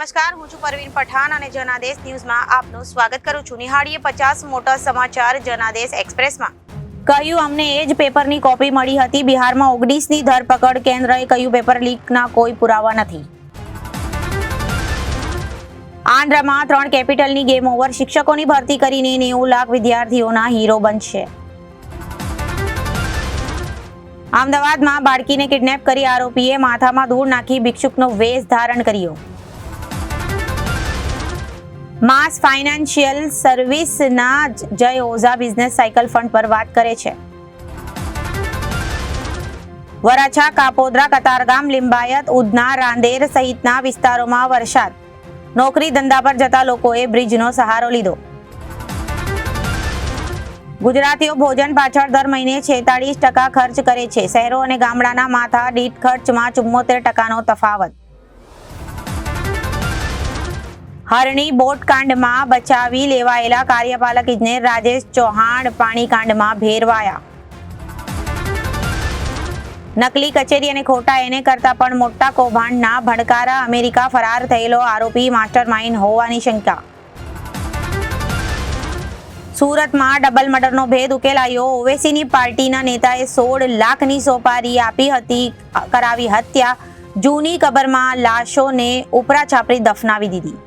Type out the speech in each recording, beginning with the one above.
નમસ્કાર, હું છું પરવીન પઠાણ અને જનાદેશ ન્યૂઝમાં આપનું સ્વાગત કરું છું. નિહાળીએ 50 મોટા સમાચાર જનાદેશ એક્સપ્રેસમાં. કહ્યું અમને એ જ પેપરની કોપી મળી હતી. બિહારમાં 19ની ધરપકડ. કેન્દ્રએ કહ્યું પેપર લીકના કોઈ પુરાવા નથી. આંધ્રમાં 3 કેપિટલની ગેમ ઓવર. શિક્ષકોની ભરતી કરીને 90 લાખ વિદ્યાર્થીઓના હીરો બનશે. અમદાવાદમાં બાળકીને કિડનેપ કરી આરોપીએ માથામાં ધૂળ નાખી ભિક્ષુકનો વેશ ધારણ કર્યો. માસ ફાઇનાન્શિયલ સર્વિસના જય ઓઝા બિઝનેસ સાયકલ ફંડ પર વાત કરે છે. વરાછા, કાપોદ્રા, કતારગામ, લિંબાયત, ઉધના, રાંદેર સહિતના વિસ્તારોમાં વરસાદ. નોકરી ધંધા પર જતા લોકોએ બ્રિજનો સહારો લીધો. ગુજરાતીઓ ભોજન પાછળ દર મહિને 46% ખર્ચ કરે છે. શહેરો અને ગામડાના માથા દીઠ ખર્ચમાં 74% તફાવત. હરણી બોટકાંડમાં બચાવી લેવાયેલા કાર્યપાલક ઇજનેર રાજેશ ચૌહાણ પાણીકાંડમાં ભેરવાયા. નકલી કચેરી અને ખોટા એને કરતા પણ મોટા કૌભાંડના ભડકારા. અમેરિકા ફરાર થયેલો આરોપી માસ્ટરમાઇન્ડ હોવાની શંકા. સુરતમાં ડબલ મર્ડરનો ભેદ ઉકેલાયો. ઓવેસીની પાર્ટીના નેતાએ 16 લાખની સોપારી આપી હતી, કરાવી હત્યા. જૂની કબરમાં લાશોને ઉપરા છાપરી દફનાવી દીધી.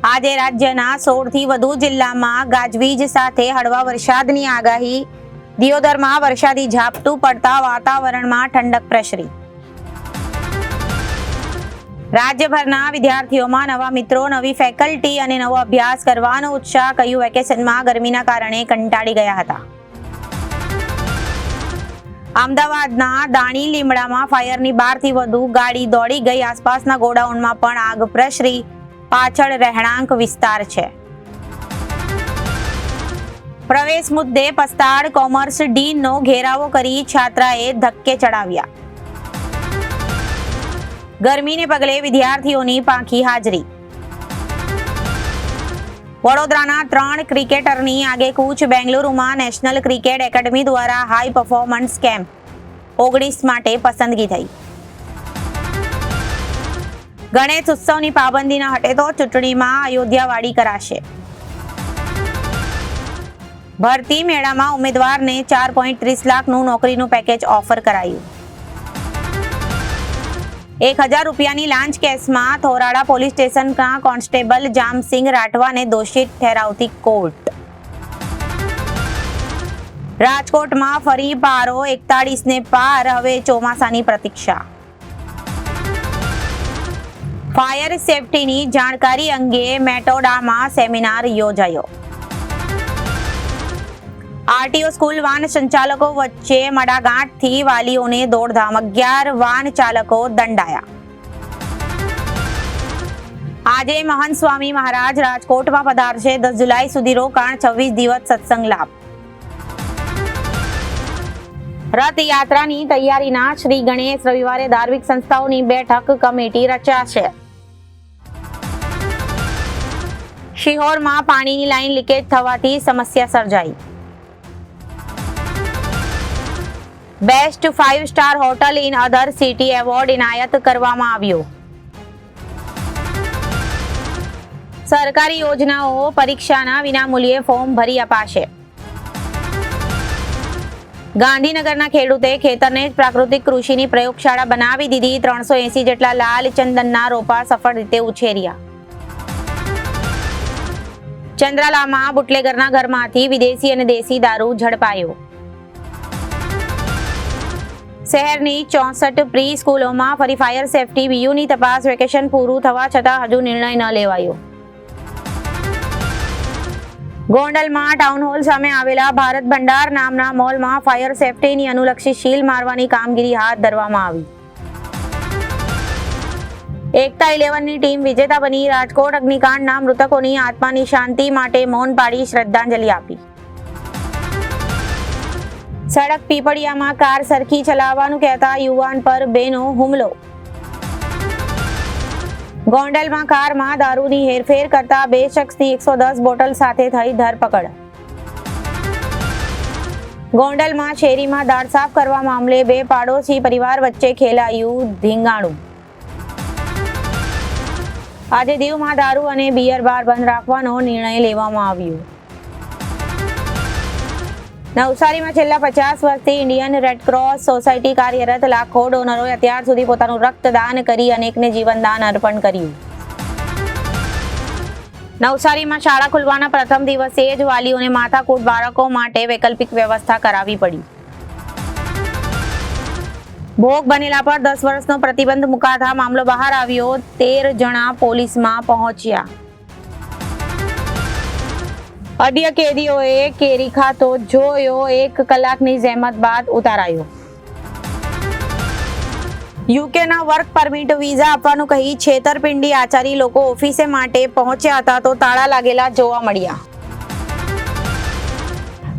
આજે રાજ્યના 16થી વધુ જિલ્લામાં ગાજવીજ સાથે હળવા વરસાદની આગાહી. દિયોદરમાં વરસાદી ઝાપટું પડતા વાતાવરણમાં ઠંડક પ્રસરી. રાજ્યભરના વિદ્યાર્થીઓમાં નવા મિત્રો, નવી ફેકલ્ટી અને નવો અભ્યાસ કરવાનો ઉત્સાહ. કહ્યું વેકેશનમાં ગરમીના કારણે કંટાળી ગયા હતા. અમદાવાદના દાણી લીમડામાં ફાયરની 12થી વધુ ગાડી દોડી ગઈ. આસપાસના ગોડાઉનમાં પણ આગ પ્રસરી. પાછળ રહેણાંક વિસ્તાર છે. પ્રવેશ મુદ્દે પસ્તાળ કોમર્સ ડીનનો ઘેરાવો કરી છાત્રાએ ધક્કે ચડાવ્યા. ગરમીને પગલે વિદ્યાર્થીઓની પાંખી હાજરી. વડોદરાના 3 ક્રિકેટરની આગેકૂચ. બેંગલુરુમાં નેશનલ ક્રિકેટ એકેડમી દ્વારા હાઈ પરફોર્મન્સ કેમ્પ 19 માટે પસંદગી થઈ. ગણેશ ઉત્સવની પાબંદી ન હટે તો ચૂંટણીમાં અયોધ્યાવાડી કરાશે. ભરતી મેળામાં ઉમેદવારને 4.30 લાખનું નોકરીનું પેકેજ ઓફર કરાયું. 1000 રૂપિયાની લાંચ કેસમાં થોરાડા પોલીસ સ્ટેશનના કોન્સ્ટેબલ જામસિંહ રાઠવાને દોષિત ઠેરાવતી કોર્ટ. રાજકોટમાં ફરી પારો 41ને પાર. હવે ચોમાસાની પ્રતીક્ષા. ફાયર સેફટીની જાણકારી અંગે મેટોડામાં સેમિનાર યોજાયો. આરટીઓ સ્કૂલ વાન સંચાલકો વચ્ચે મડાગાંઠથી વાલીઓને દોડધામ. 11 વાન ચાલકો દંડાયા. આજે મહંત સ્વામી મહારાજ રાજકોટમાં પધારશે. 10 જુલાઈ સુધી રોકાણ. 26 દિવસ સત્સંગ લાભ. રથયાત્રાની તૈયારીના શ્રી ગણેશ. રવિવારે ધાર્મિક સંસ્થાઓની બેઠક કમિટી રચાશે. શિહોરમાં પાણીની લાઈન લીકેજ થવાથી સમસ્યા સર્જાઈ. Best 5 star hotel in other city award એનાયત કરવામાં આવ્યો. સરકારી યોજનાઓ પરીક્ષાના વિનામૂલ્યે ફોર્મ ભરી અપાશે. ગાંધીનગરના ખેડૂતે ખેતરને જ પ્રાકૃતિક કૃષિની પ્રયોગશાળા બનાવી દીધી. 380 જેટલા લાલ ચંદનના રોપા સફળ રીતે ઉછેર્યા. ચંદ્રાલામાં બુટલેગરના ઘરમાંથી વિદેશી અને દેશી દારૂ ઝડપાયો. શહેરની 64 પ્રી સ્કૂલોમાં ફરી ફાયર સેફટી બીયુની તપાસ. વેકેશન પૂરું થવા છતાં હજુ નિર્ણય ન લેવાયો. ગોંડલમાં ટાઉન હોલ સામે આવેલા ભારત ભંડાર નામના મોલમાં ફાયર સેફટીની અનુલક્ષી સીલ મારવાની કામગીરી હાથ ધરવામાં આવી. એકતા 11ની ટીમ વિજેતા બની. રાજકોટ અગ્નિકાંડના મૃતકોની આત્માની શાંતિ માટે મૌન પાડી શ્રદ્ધાંજલિ આપી. સડક પીપળિયામાં કાર સરખી ચલાવવાનું કહેતા યુવાન પર બેનો હુમલો. ગોંડલમાં કારમાં દારૂની હેરફેર કરતા 2 શખ્સની 110 બોટલ સાથે થઈ ધરપકડ. ગોંડલમાં શેરીમાં દાળ સાફ કરવા મામલે 2 પાડોશી પરિવાર વચ્ચે ખેલાયું ધીંગાણું. આજે દીવમાં દારૂ અને બિયર બાર બંધ રાખવાનો નિર્ણય લેવામાં આવ્યો. નવસારીમાં છેલ્લા 50 વર્ષથી ઇન્ડિયન રેડક્રોસ સોસાયટી કાર્યરત લાખો ડોનરોએ અત્યાર સુધી પોતાનું રક્તદાન કરી અનેકને જીવનદાન અર્પણ કર્યું. નવસારીમાં શાળા ખુલવાના પ્રથમ દિવસે જ વાલીઓને માથાકૂટ બાળકો માટે વૈકલ્પિક વ્યવસ્થા કરાવી પડી. ભોગ બનેલા પર 10 વર્ષનો પ્રતિબંધ મુકાતા મામલો બહાર આવ્યો. 13 જણા પોલીસમાં પહોંચ્યા. અડ્ય કેદીઓએ કેરી ખાતો જોયો. 1 કલાકની જહેમત બાદ ઉતારાયો. યુકેના વર્ક પરમિટ વિઝા આપવાનું કહી છેતરપિંડી આચારી લોકો ઓફિસે માટે પહોંચ્યા હતા તો તાળા લાગેલા જોવા મળ્યા.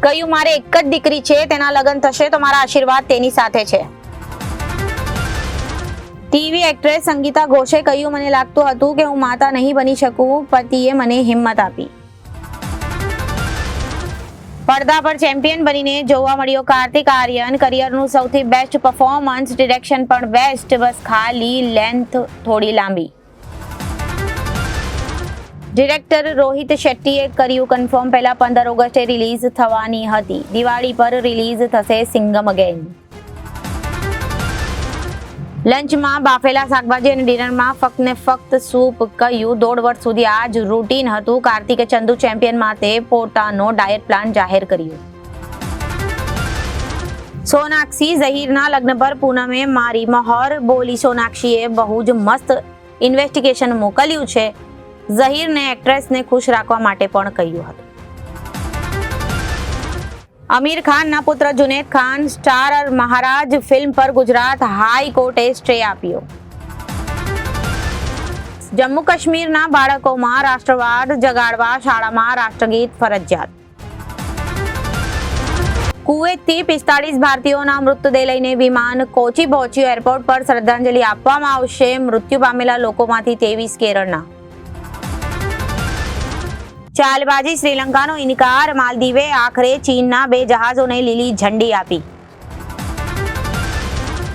કહ્યું મારે એક જ દીકરી છે, તેના લગ્ન થશે તો મારા આશીર્વાદ તેની સાથે છે. ટીવી એક્ટ્રેસ સંગીતા ઘોષે કહ્યું મને લાગતું હતું કે હું માતા નહીં બની શકું, પતિએ મને હિંમત આપી. પડદા પર ચેમ્પિયન બનીને જોવા મળ્યો કાર્તિક આર્યન. કરિયરનું સૌથી બેસ્ટ પરફોર્મન્સ, ડિરેક્શન પણ બેસ્ટ, બસ ખાલી લેન્થ થોડી લાંબી. ડિરેક્ટર રોહિત શેટ્ટીએ કર્યું કન્ફર્મ. પહેલા 15 ઓગસ્ટે રિલીઝ થવાની હતી. દિવાળી પર રિલીઝ થશે સિંઘમ અગેન. લંચમાં બાફેલા શાકભાજી અને ડિનરમાં ફક્ત ને ફક્ત સૂપ. કહ્યું 1.5 વર્ષ સુધી આ જ રૂટીન હતું. કાર્તિકે ચંદુ ચેમ્પિયન માટે પોતાનો ડાયટ પ્લાન જાહેર કર્યો. સોનાક્ષી ઝહીરના લગ્ન પર પૂનમે મારી મહોર બોલી. સોનાક્ષીએ બહુ જ મસ્ત ઇન્વેસ્ટિગેશન મોકલ્યું છે. ઝહીરને એક્ટ્રેસને ખુશ રાખવા માટે પણ કહ્યું હતું. આમિર ખાનના પુત્ર જુનેદ ખાન સ્ટારર મહારાજ ફિલ્મ પર ગુજરાત હાઈકોર્ટે સ્ટે આપ્યો. જમ્મુ કાશ્મીરના બાળકોમાં રાષ્ટ્રવાદ જગાડવા શાળામાં રાષ્ટ્રગીત ફરજિયાત. કુવૈતથી 45 ભારતીયોના મૃતદેહ લઈને વિમાન કોચી પહોંચ્યું. એરપોર્ટ પર શ્રદ્ધાંજલિ આપવામાં આવશે. મૃત્યુ પામેલા લોકોમાંથી 23 કેરળના. ચાલબાજી શ્રીલંકાનો ઇનકાર. માલદીવે આખરે ચીનના 2 જહાજોને લીલી ઝંડી આપી.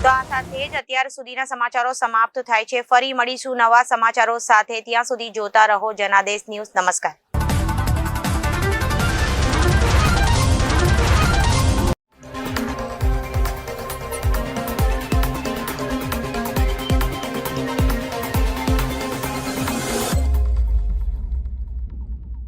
તો આ સાથે જ અત્યાર સુધીના સમાચારો સમાપ્ત થાય છે. ફરી મળીશું નવા સમાચારો સાથે. ત્યાં સુધી જોતા રહો જનાદેશ ન્યૂઝ. નમસ્કાર.